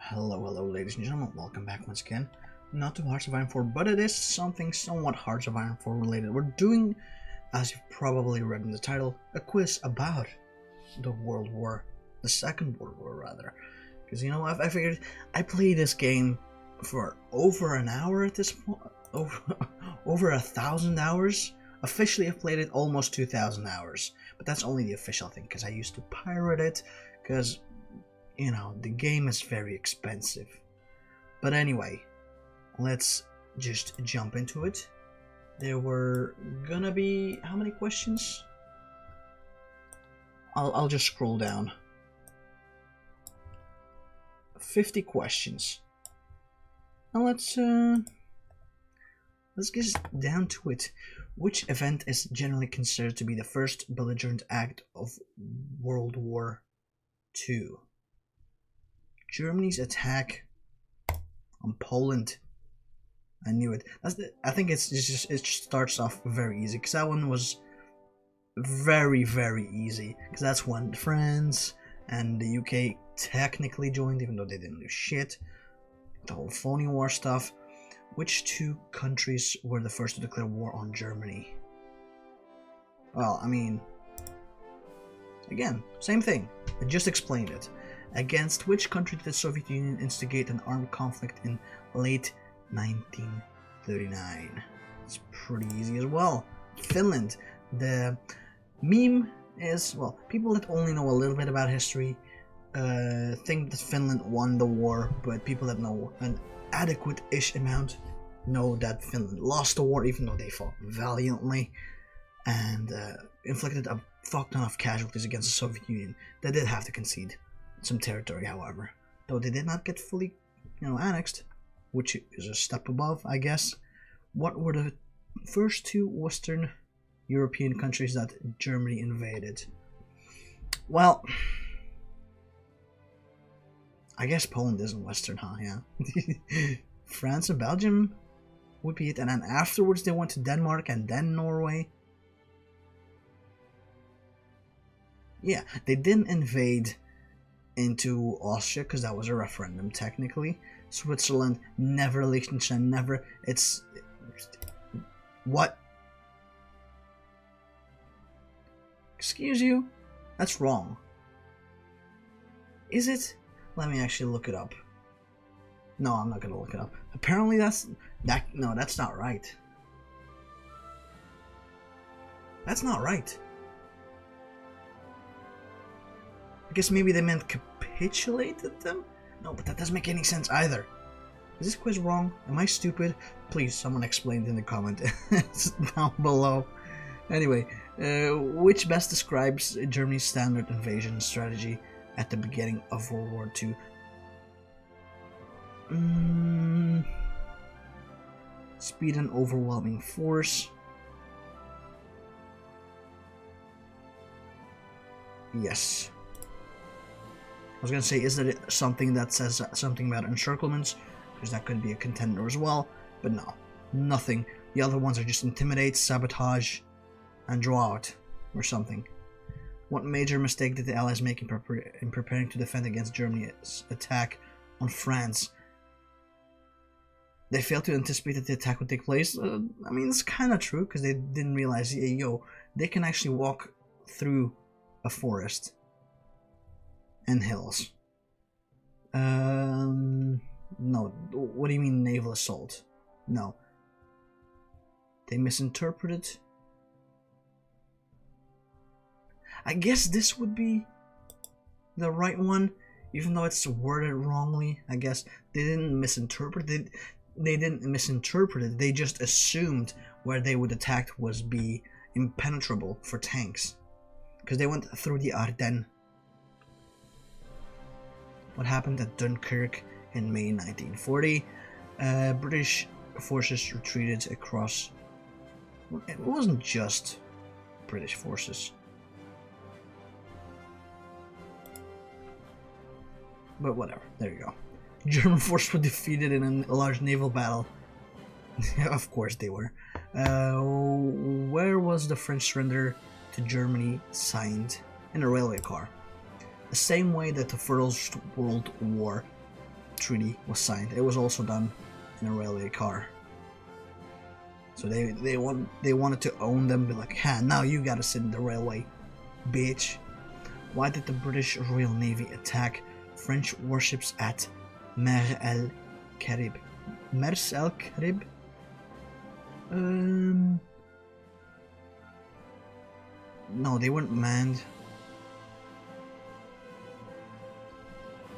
Hello ladies and gentlemen, welcome back once again. Not to Hearts of Iron 4, but it is something somewhat Hearts of Iron 4 related. We're doing, as you've probably read in the title, a quiz about the Second World War rather. Because you know, I figured I played this game for over an hour at this point, over 1,000 hours. Officially I've played it almost 2,000 hours, but that's only the official thing because I used to pirate it because, you know, the game is very expensive. But anyway, let's just jump into it. There were gonna be how many questions? I'll just scroll down. 50 questions. Now let's get down to it. Which event is generally considered to be the first belligerent act of World War II? Germany's attack on Poland. I knew it. I think it starts off very easy because that one was very easy because that's when France and the UK technically joined, even though they didn't do shit. The whole phony war stuff. Which two countries were the first to declare war on Germany? Well, I mean, again, same thing. I just explained it. Against which country did the Soviet Union instigate an armed conflict in late 1939? It's pretty easy as well. Finland. The meme is, well, people that only know a little bit about history think that Finland won the war, but people that know an adequate-ish amount know that Finland lost the war, even though they fought valiantly and inflicted a fuck ton of casualties against the Soviet Union. They did have to concede some territory, however, though they did not get fully, annexed, which is a step above, I guess. What were the first two Western European countries that Germany invaded? Well, I guess Poland isn't Western, huh? Yeah. France and Belgium would be it, and then afterwards they went to Denmark and then Norway. Yeah, they didn't invade into Austria because that was a referendum technically. Switzerland, never. Liechtenstein, never. It's what? Excuse you? That's wrong. Is it? Let me actually look it up. No, I'm not gonna look it up. Apparently no, that's not right. That's not right. I guess maybe they meant capitulated them? No, but that doesn't make any sense either. Is this quiz wrong? Am I stupid? Please, someone explain it in the comment down below. Anyway, which best describes Germany's standard invasion strategy at the beginning of World War II? Speed and overwhelming force. Yes. I was gonna say, is there something that says something about encirclements? Because that could be a contender as well. But no, nothing. The other ones are just intimidate, sabotage, and draw out, or something. What major mistake did the Allies make in preparing to defend against Germany's attack on France? They failed to anticipate that the attack would take place. I mean, it's kind of true, because they didn't realize, they can actually walk through a forest and hills. No. What do you mean naval assault? No. They misinterpreted. I guess this would be the right one, even though it's worded wrongly. I guess they didn't misinterpret it. They didn't misinterpret it. They just assumed where they would attack was be impenetrable for tanks, because they went through the Ardennes. What happened at Dunkirk in May 1940? British forces retreated across. It wasn't just British forces. But whatever, there you go. German forces were defeated in a large naval battle. Of course they were. Where was the French surrender to Germany signed? In a railway car. The same way that the First World War treaty was signed. It was also done in a railway car. So they wanted to own them, be like, ha, now you gotta sit in the railway, bitch. Why did the British Royal Navy attack French warships at Merced el Carib? Merced el Carib? No, they weren't manned.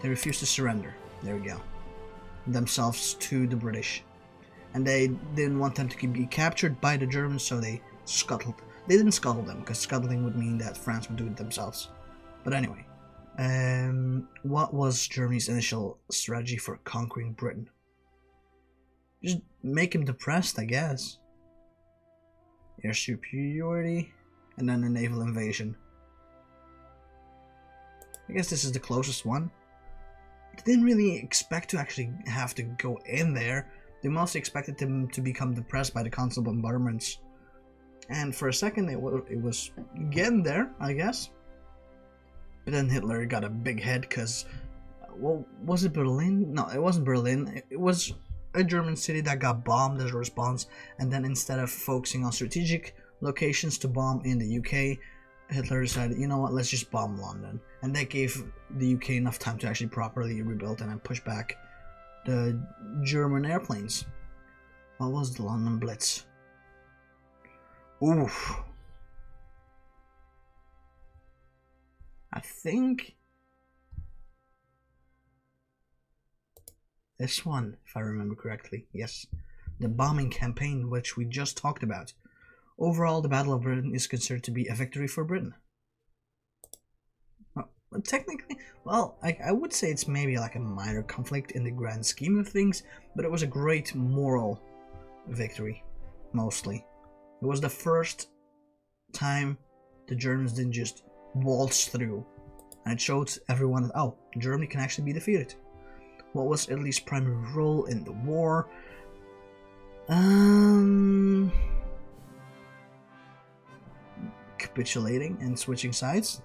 They refused to surrender. There we go. Themselves to the British. And they didn't want them to be captured by the Germans, so they scuttled. They didn't scuttle them, because scuttling would mean that France would do it themselves. But anyway, what was Germany's initial strategy for conquering Britain? Just make him depressed, I guess. Air superiority, and then a naval invasion. I guess this is the closest one. They didn't really expect to actually have to go in there. They mostly expected them to become depressed by the constant bombardments. And for a second it was getting there, I guess. But then Hitler got a big head because, well, was it Berlin? No, it wasn't Berlin. It was a German city that got bombed as a response. And then instead of focusing on strategic locations to bomb in the UK, Hitler decided, you know what, let's just bomb London. And that gave the UK enough time to actually properly rebuild and then push back the German airplanes. What was the London Blitz? Oof. I think this one, if I remember correctly. Yes, the bombing campaign which we just talked about. Overall, the Battle of Britain is considered to be a victory for Britain. Well, technically, well, I would say it's maybe like a minor conflict in the grand scheme of things, but it was a great moral victory, mostly. It was the first time the Germans didn't just waltz through, and it showed everyone that, oh, Germany can actually be defeated. What was Italy's primary role in the war? Capitulating and switching sides?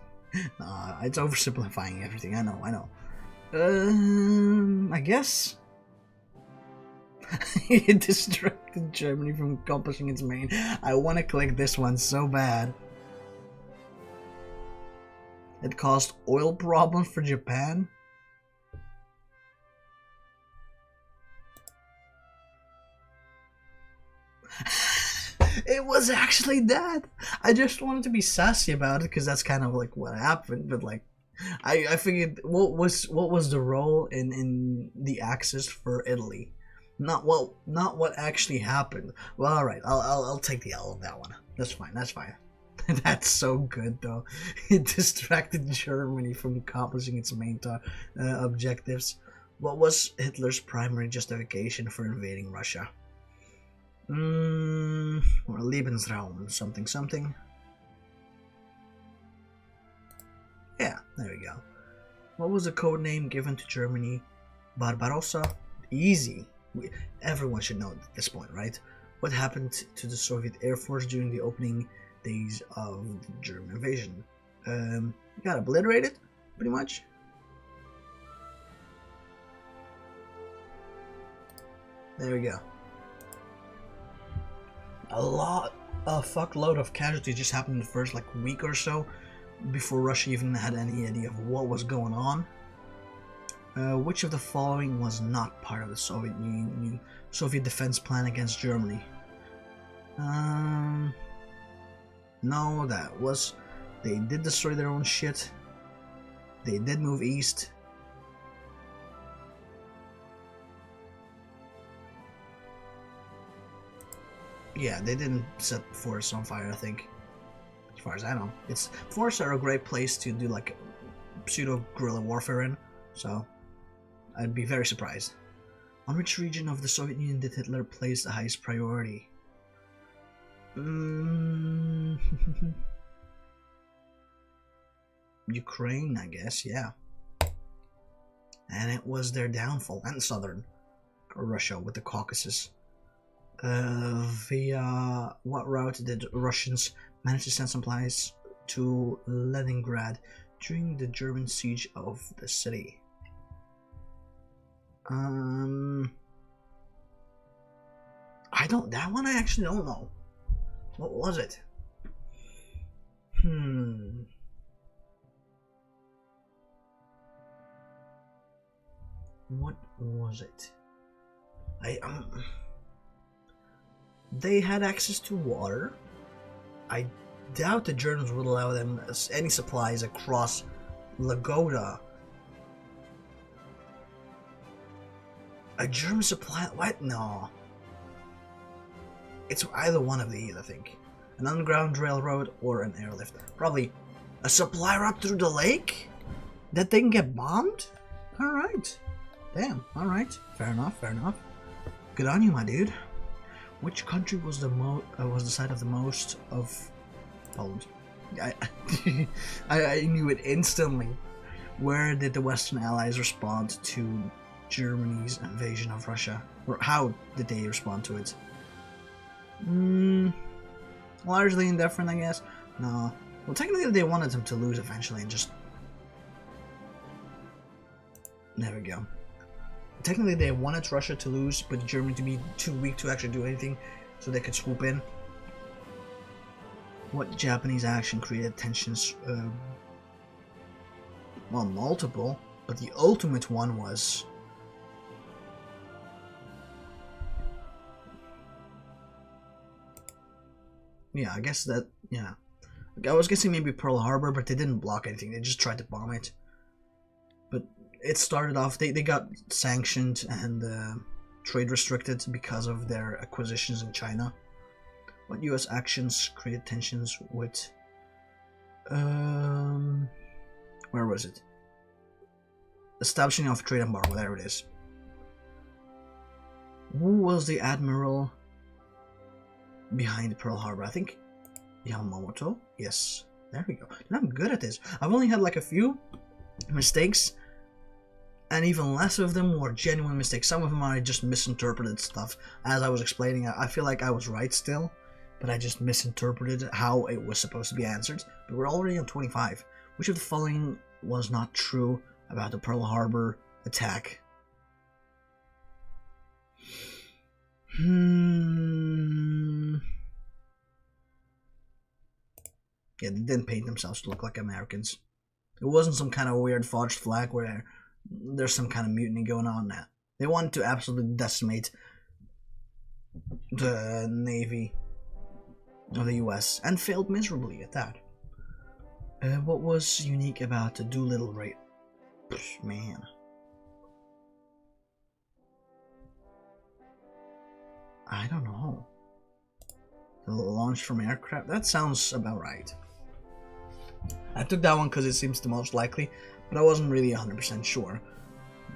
Nah, it's oversimplifying everything. I know. I guess it distracted Germany from accomplishing its main. I want to click this one so bad. It caused oil problems for Japan. It was actually that. I just wanted to be sassy about it because that's kind of like what happened. But like, I figured what was the role in the Axis for Italy, not what actually happened. Well, all right, I'll take the L on that one. That's fine. That's so good though. It distracted Germany from accomplishing its main objectives. What was Hitler's primary justification for invading Russia? Or Lebensraum, something. Yeah, there we go. What was the code name given to Germany? Barbarossa? Easy. Everyone should know at this point, right? What happened to the Soviet Air Force during the opening days of the German invasion? Got obliterated, pretty much. There we go. A fuckload of casualties just happened in the first like week or so before Russia even had any idea of what was going on. Which of the following was not part of the Soviet defense plan against Germany? No, that was, they did destroy their own shit. They did move east. Yeah, they didn't set forests on fire, I think. As far as I know. Forests are a great place to do like pseudo-guerrilla warfare in, so I'd be very surprised. On which region of the Soviet Union did Hitler place the highest priority? Ukraine, I guess, yeah. And it was their downfall, and southern Russia with the Caucasus. Via what route did Russians manage to send supplies to Leningrad during the German siege of the city? That one I actually don't know. What was it? What was it? They had access to water. I doubt the Germans would allow them any supplies across Lagoda. A German supply? What? No. It's either one of these, I think. An underground railroad or an airlift. Probably a supply route through the lake? That didn't get bombed? Alright. Damn, alright. Fair enough, fair enough. Good on you, my dude. Which country was the site of the most of Poland? I knew it instantly. Where did the Western Allies respond to Germany's invasion of Russia? Or how did they respond to it? Largely indifferent, I guess. No. Well, technically they wanted them to lose eventually and just... There we go. Technically they wanted Russia to lose, but Germany to be too weak to actually do anything, so they could swoop in. What Japanese action created tensions? Well, multiple, but the ultimate one was... Yeah, I guess that, yeah. I was guessing maybe Pearl Harbor, but they didn't block anything, they just tried to bomb it. But it started off, they got sanctioned and trade restricted because of their acquisitions in China. What US actions created tensions with... where was it? Establishing of trade embargo, there it is. Who was the admiral behind Pearl Harbor? I think Yamamoto? Yes. There we go. And I'm good at this. I've only had like a few mistakes, and even less of them were genuine mistakes. Some of them I just misinterpreted stuff. As I was explaining, I feel like I was right still, but I just misinterpreted how it was supposed to be answered. But we're already on 25. Which of the following was not true about the Pearl Harbor attack? Yeah, they didn't paint themselves to look like Americans. It wasn't some kind of weird forged flag where there's some kind of mutiny going on now. They wanted to absolutely decimate the Navy of the US and failed miserably at that. What was unique about the Doolittle raid? Man. I don't know. The launch from aircraft? That sounds about right. I took that one because it seems the most likely, but I wasn't really 100% sure.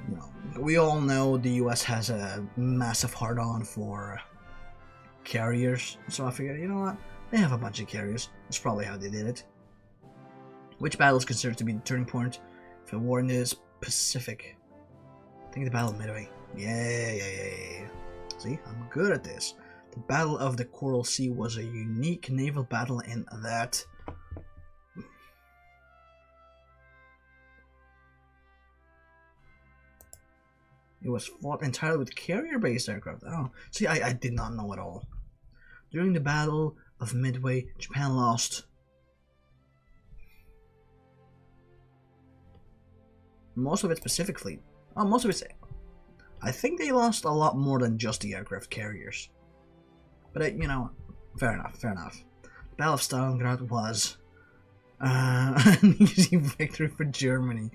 You know, we all know the US has a massive hard-on for carriers, so I figured, you know what? They have a bunch of carriers. That's probably how they did it. Which battle is considered to be the turning point for a war in the Pacific? I think the Battle of Midway. Yeah. See, I'm good at this. The Battle of the Coral Sea was a unique naval battle in that it was fought entirely with carrier-based aircraft. Oh, see, I did not know at all. During the Battle of Midway, Japan lost most of its Pacific fleet. Oh, most of its... I think they lost a lot more than just the aircraft carriers. But, you know, fair enough. The Battle of Stalingrad was an easy victory for Germany.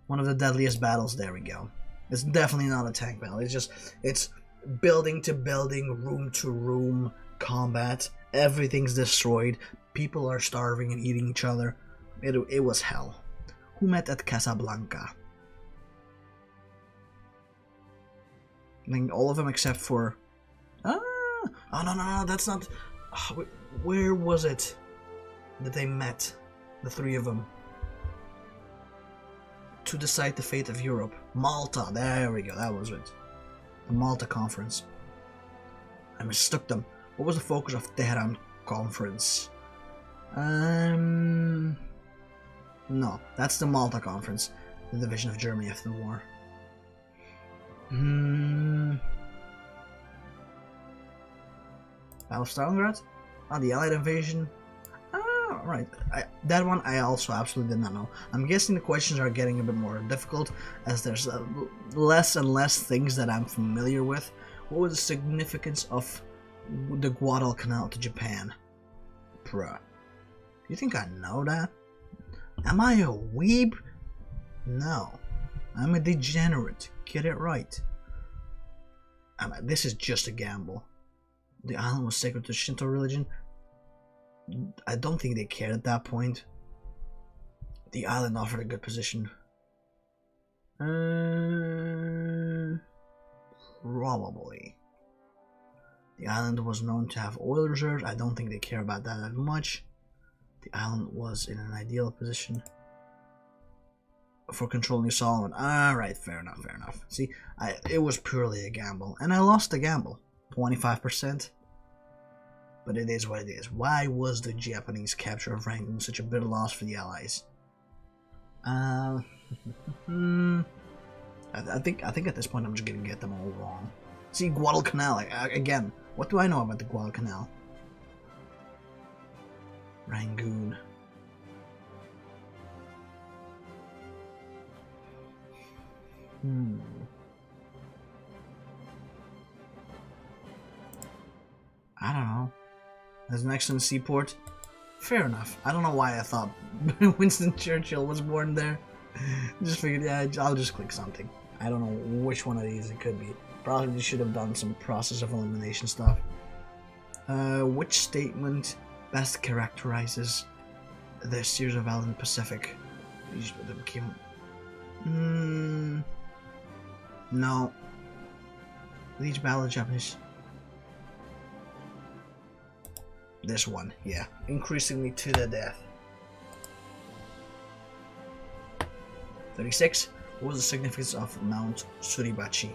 One of the deadliest battles, there we go. It's definitely not a tank battle. It's building to building, room to room combat. Everything's destroyed. People are starving and eating each other. It was hell. Who met at Casablanca? I think all of them except for... Oh, no, that's not... Where was it that they met? The three of them. To decide the fate of Europe. Malta, there we go, that was it. The Malta Conference. I mistook them. What was the focus of the Tehran Conference? No, that's the Malta Conference. The division of Germany after the war. Battle of Stalingrad? Oh, the Allied invasion. Ah, right. That one I also absolutely did not know. I'm guessing the questions are getting a bit more difficult as there's less and less things that I'm familiar with. What was the significance of the Guadalcanal to Japan? Bruh. You think I know that? Am I a weeb? No. I'm a degenerate. Get it right. This is just a gamble. The island was sacred to Shinto religion. I don't think they cared at that point. The island offered a good position. Probably. The island was known to have oil reserves. I don't think they care about that as much. The island was in an ideal position for controlling Solomon. Alright, fair enough, fair enough. See, it was purely a gamble. And I lost the gamble. 25%. But it is what it is. Why was the Japanese capture of Rangoon such a bitter loss for the Allies? I think at this point I'm just gonna get them all wrong. See, Guadalcanal, again, what do I know about the Guadalcanal? Rangoon. I don't know. As an excellent seaport? Fair enough. I don't know why I thought Winston Churchill was born there. Just figured, yeah, I'll just click something. I don't know which one of these it could be. Probably should have done some process of elimination stuff. Which statement best characterizes the series of Battle in the Pacific? No. Each battle of Japanese. This one, yeah. Increasingly to the death. 36. What was the significance of Mount Suribachi?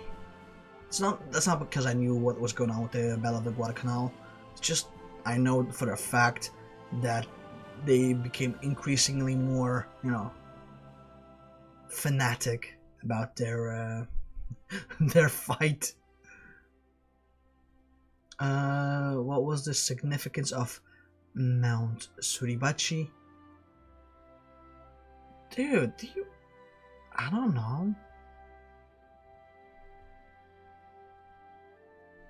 That's not because I knew what was going on with the Battle of the Guadalcanal. It's just I know for a fact that they became increasingly more, fanatic about their their fight. What was the significance of Mount Suribachi? Dude, I don't know.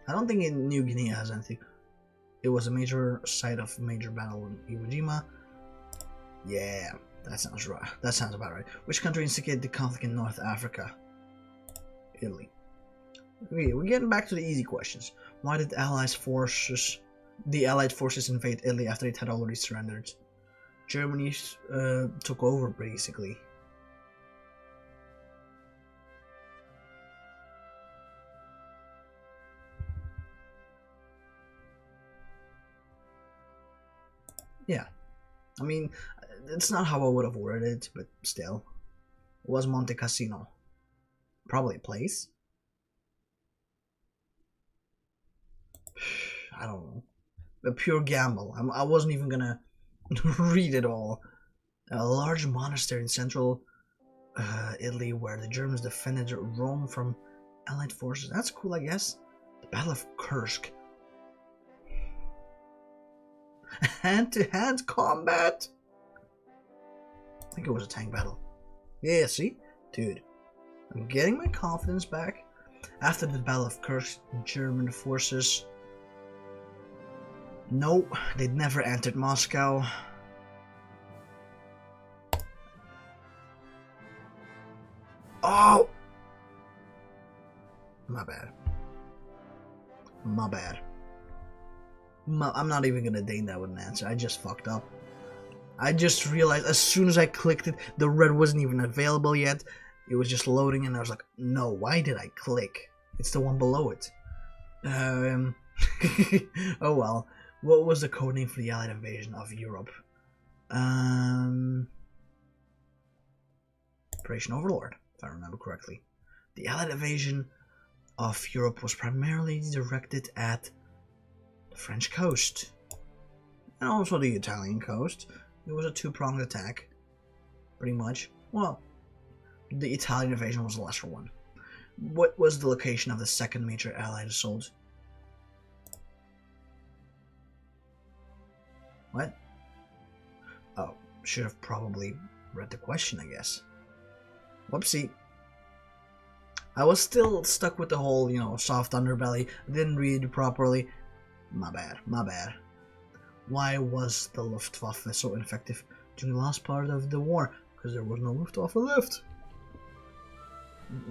I don't think New Guinea has anything. It was a major site of major battle in Iwo Jima. Yeah, that sounds right. That sounds about right. Which country instigated the conflict in North Africa? Italy. Okay, we're getting back to the easy questions. Why did the Allied forces invade Italy after it had already surrendered? Germany took over, basically. Yeah. I mean, it's not how I would have worded it, but still. Was Monte Cassino probably a place? I don't know. A pure gamble. I wasn't even gonna read it all. A large monastery in central Italy where the Germans defended Rome from Allied forces. That's cool, I guess. The Battle of Kursk. Hand-to-hand combat? I think it was a tank battle. Yeah, see? Dude. I'm getting my confidence back. After the Battle of Kursk, German forces... No, they'd never entered Moscow. Oh! My bad. My bad. I'm not even gonna deign that with an answer. I just fucked up. I just realized as soon as I clicked it, the red wasn't even available yet. It was just loading and I was like, no, why did I click? It's the one below it. Oh well. What was the code name for the Allied invasion of Europe? Operation Overlord, if I remember correctly. The Allied invasion of Europe was primarily directed at the French coast and also the Italian coast. It was a two-pronged attack, pretty much. Well, the Italian invasion was the lesser one. What was the location of the second major Allied assault? What? Oh, should have probably read the question, I guess. Whoopsie. I was still stuck with the whole, soft underbelly. Didn't read properly. My bad, my bad. Why was the Luftwaffe so ineffective during the last part of the war? Because there was no Luftwaffe left.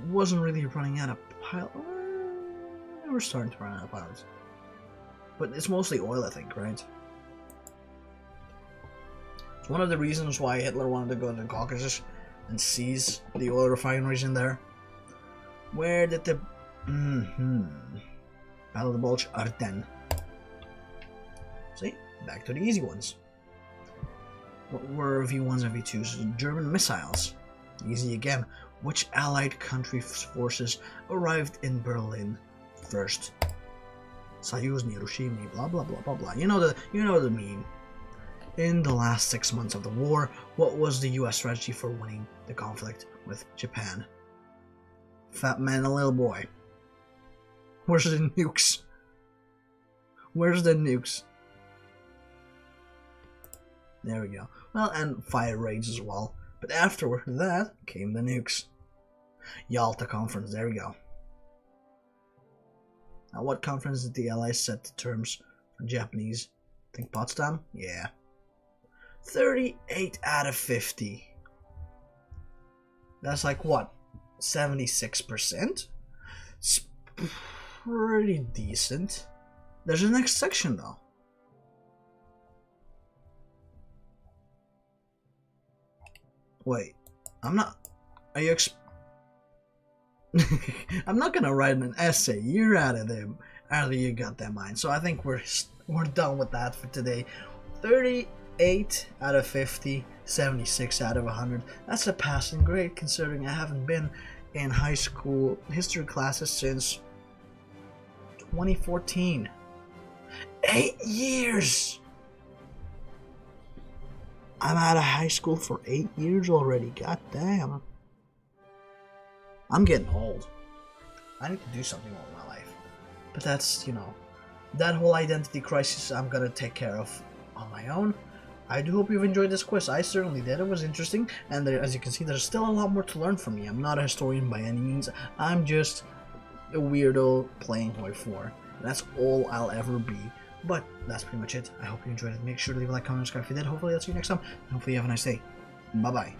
Wasn't really running out of pilots. We're starting to run out of pilots. But it's mostly oil, I think, right? It's one of the reasons why Hitler wanted to go to the Caucasus and seize the oil refineries in there. Where did the... Battle of the Bulge, Ardennes. See? Back to the easy ones. What were V1s and V2s? German missiles. Easy again. Which Allied country's forces arrived in Berlin first? Союзные, Hiroshima, blah blah blah blah blah. You know the meme. In the last 6 months of the war, what was the US strategy for winning the conflict with Japan? Fat man and a little boy. Where's the nukes? Where's the nukes? There we go. Well, and fire raids as well. But after that came the nukes. Yalta Conference, there we go. Now, what conference did the Allies set the terms for Japanese? Think Potsdam? Yeah. 38 out of 50. That's like what? 76%? It's pretty decent. There's a next section though. Wait, I'm not. Are you? I'm not gonna write an essay. You're out of them. Out of your goddamn mind. So I think we're done with that for today. 38 out of 50, 76 out of 100. That's a passing grade considering I haven't been in high school history classes since 2014. 8 years. I'm out of high school for 8 years already. God damn. I'm getting old. I need to do something with my life. But that's, that whole identity crisis I'm gonna take care of on my own. I do hope you've enjoyed this quiz. I certainly did. It was interesting. And there, as you can see, there's still a lot more to learn from me. I'm not a historian by any means. I'm just a weirdo playing HOI4. That's all I'll ever be. But that's pretty much it. I hope you enjoyed it. Make sure to leave a like, comment, subscribe if you did. Hopefully I'll see you next time. And hopefully you have a nice day. Bye-bye.